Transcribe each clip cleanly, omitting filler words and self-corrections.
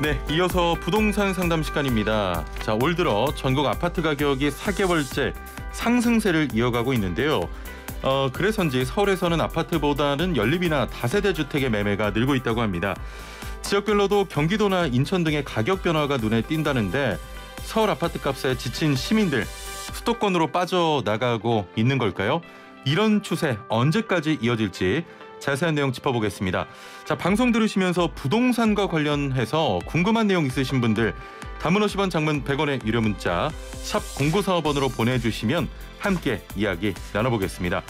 네, 이어서 부동산 상담 시간입니다. 자, 올 들어 전국 아파트 가격이 4개월째 상승세를 이어가고 있는데요. 그래서인지 서울에서는 아파트보다는 연립이나 다세대 주택의 매매가 늘고 있다고 합니다. 지역별로도 경기도나 인천 등의 가격 변화가 눈에 띈다는데 서울 아파트 값에 지친 시민들 수도권으로 빠져나가고 있는 걸까요? 이런 추세 언제까지 이어질지 자세한 내용 짚어보겠습니다. 자, 방송 들으시면서 부동산과 관련해서 궁금한 내용 있으신 분들 단문 50원, 장문 100원의 유료 문자 샵 0945번으로 보내주시면 함께 이야기 나눠보겠습니다.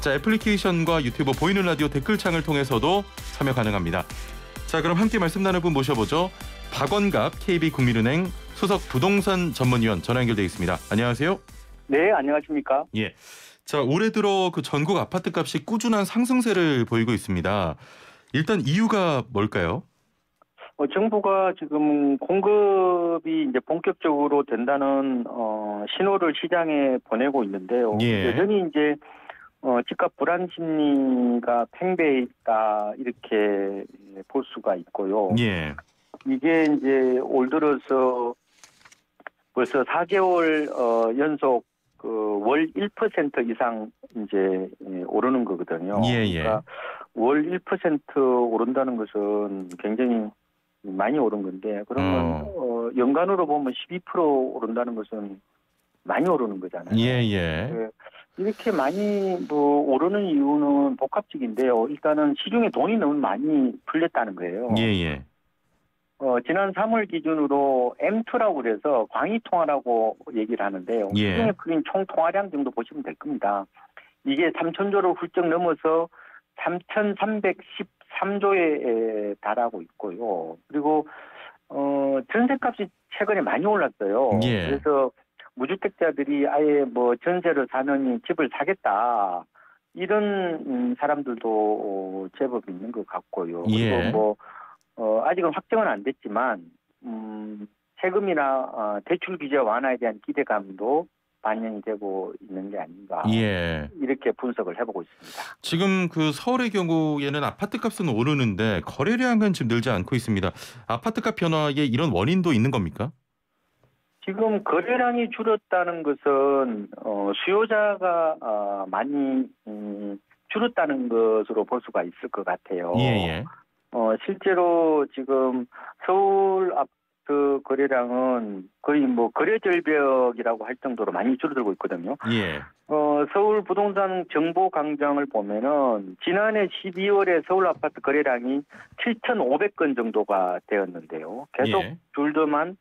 자, 애플리케이션과 유튜브 보이는 라디오 댓글창을 통해서도 참여 가능합니다. 자, 그럼 함께 말씀 나눌 분 모셔보죠. 박원갑 KB국민은행 수석 부동산 전문위원 전화 연결돼 있습니다. 안녕하세요. 네, 안녕하십니까? 예. 자, 올해 들어 그 전국 아파트 값이 꾸준한 상승세를 보이고 있습니다. 일단 이유가 뭘까요? 정부가 지금 공급이 이제 본격적으로 된다는 신호를 시장에 보내고 있는데요. 예. 여전히 이제 집값 불안 심리가 팽배해 있다 이렇게 볼 수가 있고요. 예. 이게 이제 올 들어서 벌써 4개월 연속 월 1% 이상 이제 오르는 거거든요. 예. 그러니까 월 1% 오른다는 것은 굉장히 많이 오른 건데 그러면 연간으로 보면 12% 오른다는 것은 많이 오르는 거잖아요. 예. 이렇게 많이 오르는 이유는 복합적인데요. 일단은 시중에 돈이 너무 많이 풀렸다는 거예요. 예. 지난 3월 기준으로 M2라고 그래서 광의통화라고 얘기를 하는데요. 예. 시중에 풀린 총 통화량 정도 보시면 될 겁니다. 이게 3,000조를 훌쩍 넘어서 3,313조에 달하고 있고요. 그리고 전세값이 최근에 많이 올랐어요. 예. 그래서 무주택자들이 아예 전세를 사느니 집을 사겠다 이런 사람들도 제법 있는 것 같고요. 예. 그리고 아직은 확정은 안 됐지만 세금이나 대출 규제 완화에 대한 기대감도 반영이 되고 있는 게 아닌가 예. 이렇게 분석을 해보고 있습니다. 지금 그 서울의 경우에는 아파트 값은 오르는데 거래량은 지금 늘지 않고 있습니다. 아파트 값 변화에 이런 원인도 있는 겁니까? 지금 거래량이 줄었다는 것은 수요자가 많이 줄었다는 것으로 볼 수가 있을 것 같아요. 예. 실제로 지금 서울 아파트 거래량은 거의 거래 절벽이라고 할 정도로 많이 줄어들고 있거든요. 예. 서울 부동산 정보 광장을 보면은 지난해 12월에 서울 아파트 거래량이 7,500건 정도가 되었는데요. 계속 예. 줄더만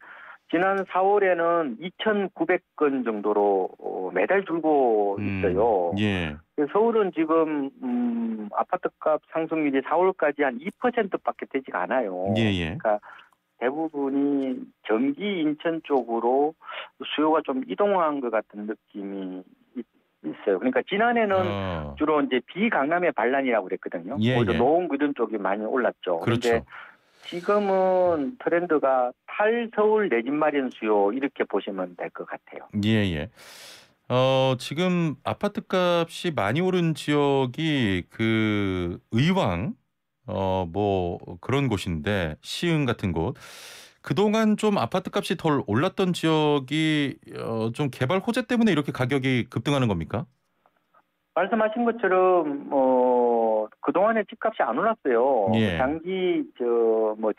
지난 4월에는 2,900건 정도로 매달 줄고 있어요. 예. 서울은 지금 아파트값 상승률이 4월까지 한 2%밖에 되지가 않아요. 예. 그러니까 대부분이 경기 인천 쪽으로 수요가 좀 이동한 것 같은 느낌이 있어요. 그러니까 지난해는 주로 이제 비강남의 반란이라고 그랬거든요. 오히려 노원구 이런 쪽이 많이 올랐죠. 그렇죠. 그런데 지금은 트렌드가 탈서울 내 집 마련 수요 이렇게 보시면 될 것 같아요. 예. 지금 아파트 값이 많이 오른 지역이 그 의왕 그런 곳인데 시흥 같은 곳. 그동안 좀 아파트 값이 덜 올랐던 지역이 좀 개발 호재 때문에 이렇게 가격이 급등하는 겁니까? 말씀하신 것처럼 그동안에 집값이 안 올랐어요. 예. 장기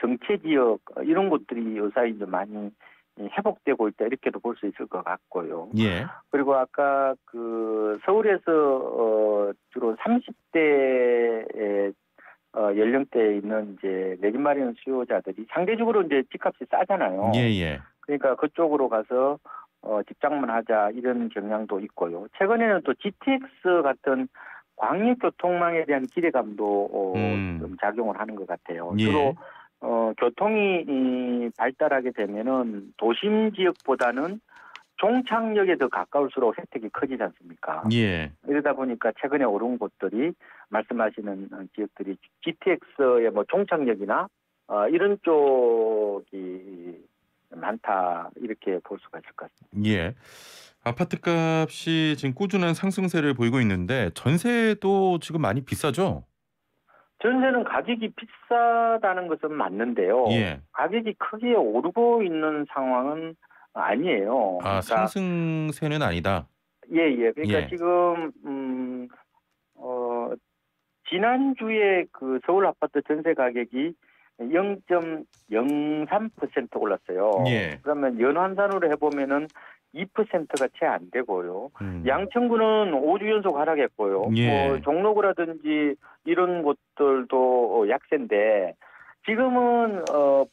정체 지역 이런 곳들이 요새 이제 많이 회복되고 있다 이렇게도 볼 수 있을 것 같고요. 예. 그리고 아까 서울에서 주로 30대 연령대에 있는 이제 내 집 마련 수요자들이 상대적으로 이제 집값이 싸잖아요. 예. 그러니까 그쪽으로 가서 직장만 하자 이런 경향도 있고요. 최근에는 또 GTX 같은 광역교통망에 대한 기대감도 좀 작용을 하는 것 같아요. 예. 주로 교통이 발달하게 되면은 도심 지역보다는 종착역에 더 가까울수록 혜택이 커지지 않습니까? 예. 이러다 보니까 최근에 오른 곳들이 말씀하시는 지역들이 GTX의 종착역이나 이런 쪽이 많다 이렇게 볼 수가 있을 것 같습니다. 예. 아파트 값이 지금 꾸준한 상승세를 보이고 있는데 전세도 지금 많이 비싸죠? 전세는 가격이 비싸다는 것은 맞는데요. 예. 가격이 크게 오르고 있는 상황은 아니에요. 아, 그러니까 상승세는 아니다. 예. 그러니까 예. 지금 지난주에 그 서울 아파트 전세 가격이 0.03% 올랐어요. 예. 그러면 연환산으로 해보면은 2%가 채 안 되고요. 음. 양천구는 5주 연속 하락했고요. 예. 뭐 종로구라든지 이런 곳들도 약세인데 지금은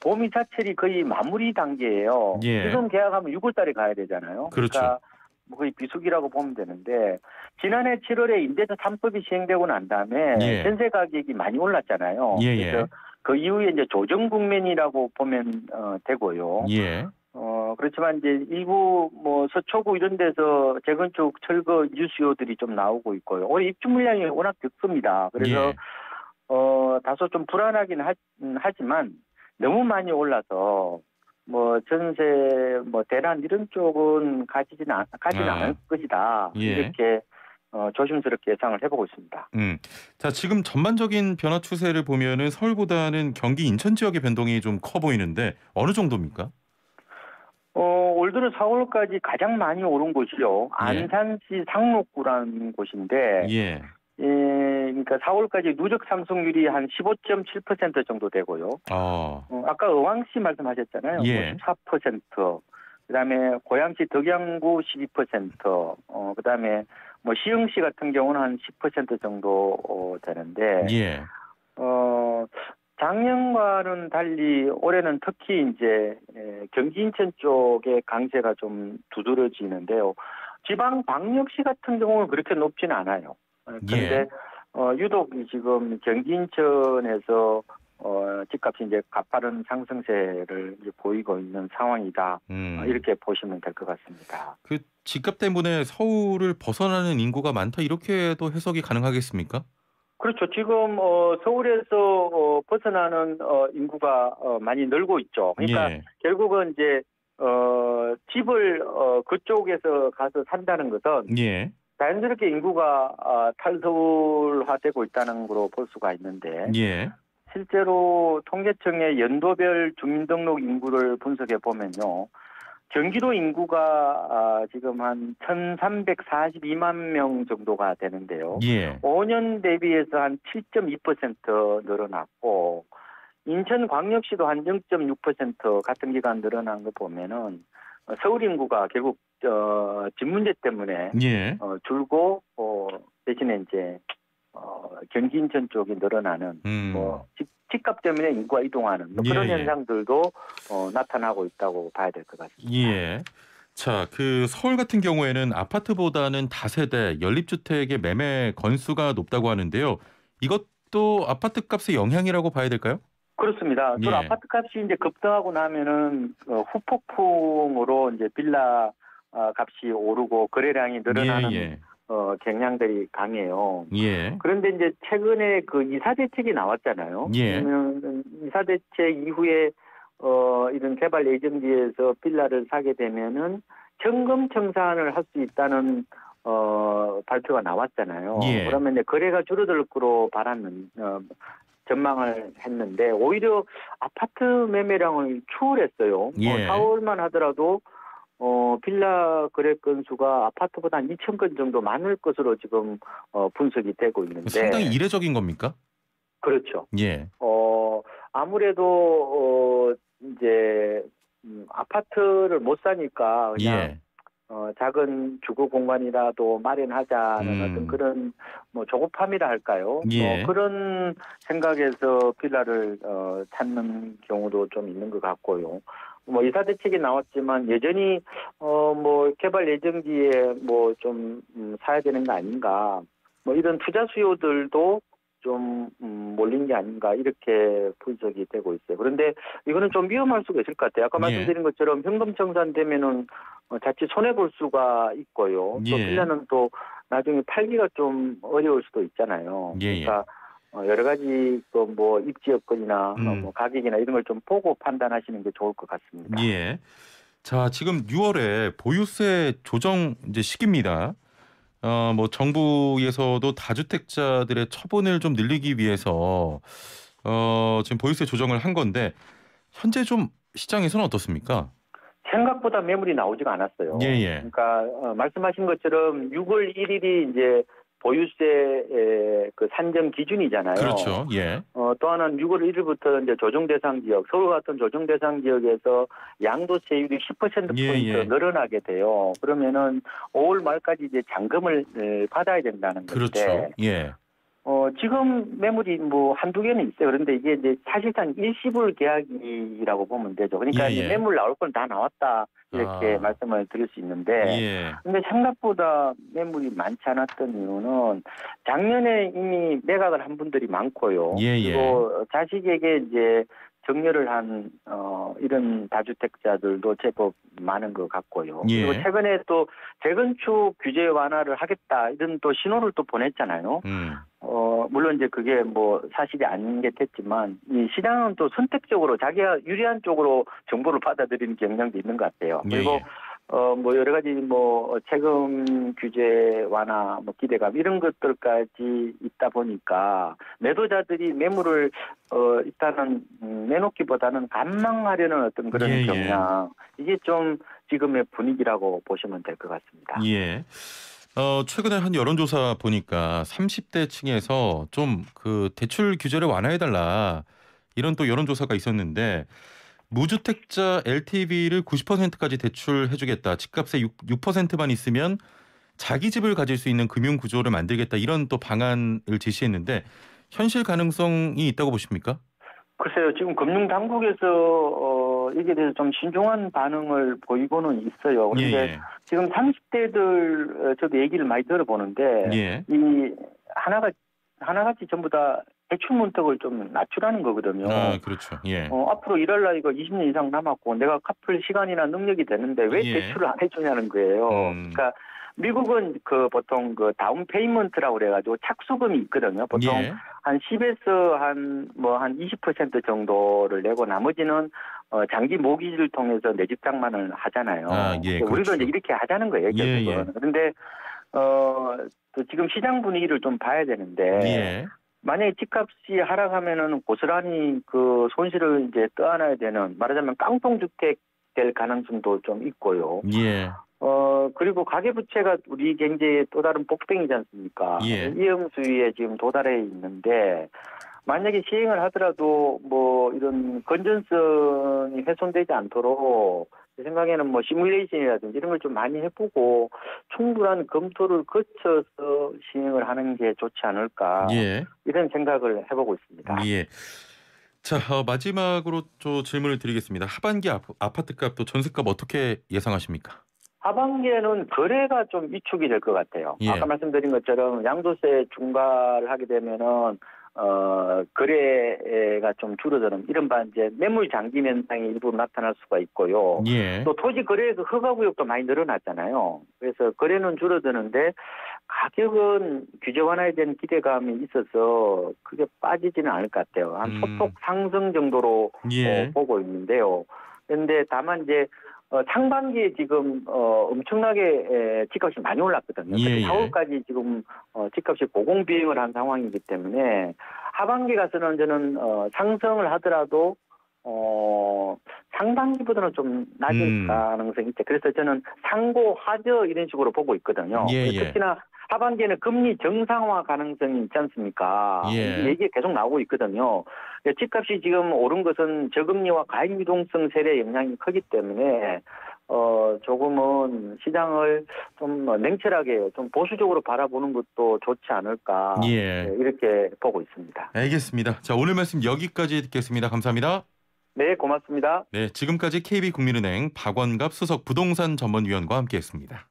봄 이사철이 거의 마무리 단계예요. 예. 지금 계약하면 6월달에 가야 되잖아요. 그렇죠. 그러니까 뭐 거의 비수기라고 보면 되는데 지난해 7월에 임대차 3법이 시행되고 난 다음에 예. 전세 가격이 많이 올랐잖아요. 예. 그래서 그 이후에 이제 조정 국면이라고 보면 되고요. 예. 그렇지만 이제 일부 뭐 서초구 이런 데서 재건축 철거 유수요들이 좀 나오고 있고요. 올해 입주 물량이 워낙 적습니다. 그래서 예. 다소 좀 불안하긴 하지만 너무 많이 올라서 뭐 전세 뭐 대란 이런 쪽은 가지는 않을 것이다. 예. 이렇게 조심스럽게 예상을 해보고 있습니다. 자, 지금 전반적인 변화 추세를 보면은 서울보다는 경기 인천 지역의 변동이 좀 커 보이는데 어느 정도입니까? 올 들어 4월까지 가장 많이 오른 곳이요. 예. 안산시 상록구라는 곳인데, 예. 그러니까 4월까지 누적 상승률이 한 15.7% 정도 되고요. 아까 의왕시 말씀하셨잖아요. 예. 뭐 14%. 그다음에 고양시 덕양구 12%. 그다음에 뭐 시흥시 같은 경우는 한 10% 정도 되는데, 예. 작년과는 달리 올해는 특히 이제 경기 인천 쪽의 강세가 좀 두드러지는데요. 지방 광역시 같은 경우는 그렇게 높지는 않아요. 그런데 유독 지금 경기 인천에서 집값이 이제 가파른 상승세를 이제 보이고 있는 상황이다. 이렇게 보시면 될 것 같습니다. 그 집값 때문에 서울을 벗어나는 인구가 많다 이렇게도 해석이 가능하겠습니까? 그렇죠. 지금 서울에서 벗어나는 인구가 많이 늘고 있죠. 그러니까 예. 결국은 이제 집을 그쪽에서 가서 산다는 것은 예. 자연스럽게 인구가 탈서울화되고 있다는 거로 볼 수가 있는데 예. 실제로 통계청의 연도별 주민등록 인구를 분석해 보면요. 경기도 인구가 지금 한 1,342만 명 정도가 되는데요. 예. 5년 대비해서 한 7.2% 늘어났고 인천광역시도 한 0.6% 같은 기간 늘어난 거 보면은 서울 인구가 결국 집 문제 때문에 예. 줄고 대신에 이제 경기 인천 쪽이 늘어나는 뭐 집값 때문에 인구가 이동하는 뭐 그런 현상들도 나타나고 있다고 봐야 될 것 같습니다. 예. 자, 그 서울 같은 경우에는 아파트보다는 다세대 연립주택의 매매 건수가 높다고 하는데요. 이것도 아파트 값의 영향이라고 봐야 될까요? 그렇습니다. 또 아파트 값이 이제 급등하고 나면은 후폭풍으로 이제 빌라 값이 오르고 거래량이 늘어나는 경향들이 강해요. 예. 그런데 이제 최근에 그 이사 대책이 나왔잖아요. 예. 그러면 이사 대책 이후에 이런 개발 예정지에서 빌라를 사게 되면은 현금 청산을 할 수 있다는 발표가 나왔잖아요. 예. 그러면 이제 거래가 줄어들 거로 전망을 했는데 오히려 아파트 매매량을 추월했어요. 예. 4월만 하더라도 빌라 거래 건수가 아파트보다 한 2,000건 정도 많을 것으로 지금 분석이 되고 있는데 상당히 이례적인 겁니까? 그렇죠. 예. 아무래도 이제 아파트를 못 사니까 그냥 작은 주거 공간이라도 마련하자는 어떤 그런 뭐 조급함이라 할까요? 예. 그런 생각에서 빌라를 찾는 경우도 좀 있는 것 같고요. 뭐 이사 대책이 나왔지만 여전히 뭐 개발 예정지에 뭐 좀 사야 되는 거 아닌가? 뭐 이런 투자 수요들도 좀 몰린 게 아닌가 이렇게 분석이 되고 있어요. 그런데 이거는 좀 위험할 수가 있을 것 같아요. 아까 말씀드린 것처럼 현금 청산되면은 자칫 손해 볼 수가 있고요. 또 빌라는 또 나중에 팔기가 좀 어려울 수도 있잖아요. 그러니까 여러 가지 또 뭐 입지 여건이나 뭐 가격이나 이런 걸 좀 보고 판단하시는 게 좋을 것 같습니다. 예. 자, 지금 6월에 보유세 조정 이제 시기입니다. 뭐 정부에서도 다주택자들의 처분을 좀 늘리기 위해서 지금 보유세 조정을 한 건데 현재 좀 시장에서는 어떻습니까? 생각보다 매물이 나오지가 않았어요. 예. 그러니까 말씀하신 것처럼 6월 1일이 이제 보유세 그 산정 기준이잖아요. 그렇죠. 예. 또 하나는 6월 1일부터 이제 조정 대상 지역, 서울 같은 조정 대상 지역에서 양도세율이 10%포인트 예. 늘어나게 돼요. 그러면은 5월 말까지 이제 잔금을 받아야 된다는 건데. 그렇죠. 예. 지금 매물이 뭐 한두 개는 있어요. 그런데 이게 이제 사실상 일시불 계약이라고 보면 되죠. 그러니까 예. 매물 나올 건 다 나왔다. 이렇게 말씀을 드릴 수 있는데. 예. 근데 생각보다 매물이 많지 않았던 이유는 작년에 이미 매각을 한 분들이 많고요. 예. 그리고 자식에게 이제 정려를 한 이런 다주택자들도 제법 많은 것 같고요. 예. 그리고 최근에 또 재건축 규제 완화를 하겠다 이런 또 신호를 또 보냈잖아요. 물론 이제 그게 뭐 사실이 아닌 게 됐지만 이 시장은 또 선택적으로 자기가 유리한 쪽으로 정보를 받아들이는 경향도 있는 것 같아요. 그리고 뭐 여러 가지 뭐 세금 규제 완화 뭐 기대감 이런 것들까지 있다 보니까 매도자들이 매물을 일단은 내놓기보다는 관망하려는 어떤 그런 경향 이게 좀 지금의 분위기라고 보시면 될 것 같습니다. 예. 최근에 한 여론조사 보니까 30대 층에서 좀 그 대출 규제를 완화해달라 이런 또 여론조사가 있었는데 무주택자 LTV를 90%까지 대출해주겠다. 집값의 6%만 있으면 자기 집을 가질 수 있는 금융 구조를 만들겠다. 이런 또 방안을 제시했는데 현실 가능성이 있다고 보십니까? 글쎄요. 지금 금융당국에서 이게 대해서 좀 신중한 반응을 보이고는 있어요. 그런데 지금 30대들 저도 얘기를 많이 들어보는데 이 하나같이 전부 다 대출 문턱을 좀 낮추라는 거거든요. 그렇죠. 앞으로 일할 나이가 20년 이상 남았고 내가 갚을 시간이나 능력이 되는데 왜 대출을 안 해주냐는 거예요. 그러니까 미국은 그 보통 그 다운 페이먼트라고 그래가지고 착수금이 있거든요. 보통 한 10에서 한 20% 정도를 내고 나머지는 장기 모기지를 통해서 내 집 장만을 하잖아요. 우리도 그렇죠. 이제 이렇게 하자는 거예요. 결국은. 그런데 또 지금 시장 분위기를 좀 봐야 되는데 만약에 집값이 하락하면은 고스란히 그 손실을 이제 떠안아야 되는 말하자면 깡통주택 될 가능성도 좀 있고요. 그리고 가계부채가 우리 경제의 또 다른 복병이지 않습니까? 위험 수위에 지금 도달해 있는데 만약에 시행을 하더라도 뭐 이런 건전성이 훼손되지 않도록 제 생각에는 뭐 시뮬레이션이라든지 이런 걸 좀 많이 해보고 충분한 검토를 거쳐서 시행을 하는 게 좋지 않을까 이런 생각을 해보고 있습니다. 자, 마지막으로 또 질문을 드리겠습니다. 하반기 아파트값 또 전세값 어떻게 예상하십니까? 하반기에는 거래가 좀 위축이 될 것 같아요. 아까 말씀드린 것처럼 양도세 중과를 하게 되면은 거래가 좀 줄어드는 이른바 이제 매물 장기 현상이 일부 나타날 수가 있고요. 또 토지 거래에서 허가구역도 많이 늘어났잖아요. 그래서 거래는 줄어드는데 가격은 규제 완화에 대한 기대감이 있어서 그게 빠지지는 않을 것 같아요. 한 소폭 상승 정도로 보고 있는데요. 그런데 다만 이제 상반기에 지금 엄청나게 집값이 많이 올랐거든요. 4월까지 지금 집값이 고공비행을 한 상황이기 때문에 하반기 가서는 저는 상승을 하더라도 상반기보다는 좀 낮을 가능성이 있죠. 그래서 저는 상고 하저 이런 식으로 보고 있거든요. 특히나 하반기에는 금리 정상화 가능성이 있지 않습니까? 얘기가 계속 나오고 있거든요. 집값이 지금 오른 것은 저금리와 가입 유동성 세례 영향이 크기 때문에 조금은 시장을 좀 냉철하게 좀 보수적으로 바라보는 것도 좋지 않을까 이렇게 보고 있습니다. 알겠습니다. 자, 오늘 말씀 여기까지 듣겠습니다. 감사합니다. 네, 고맙습니다. 네, 지금까지 KB국민은행 박원갑 수석 부동산 전문위원과 함께했습니다.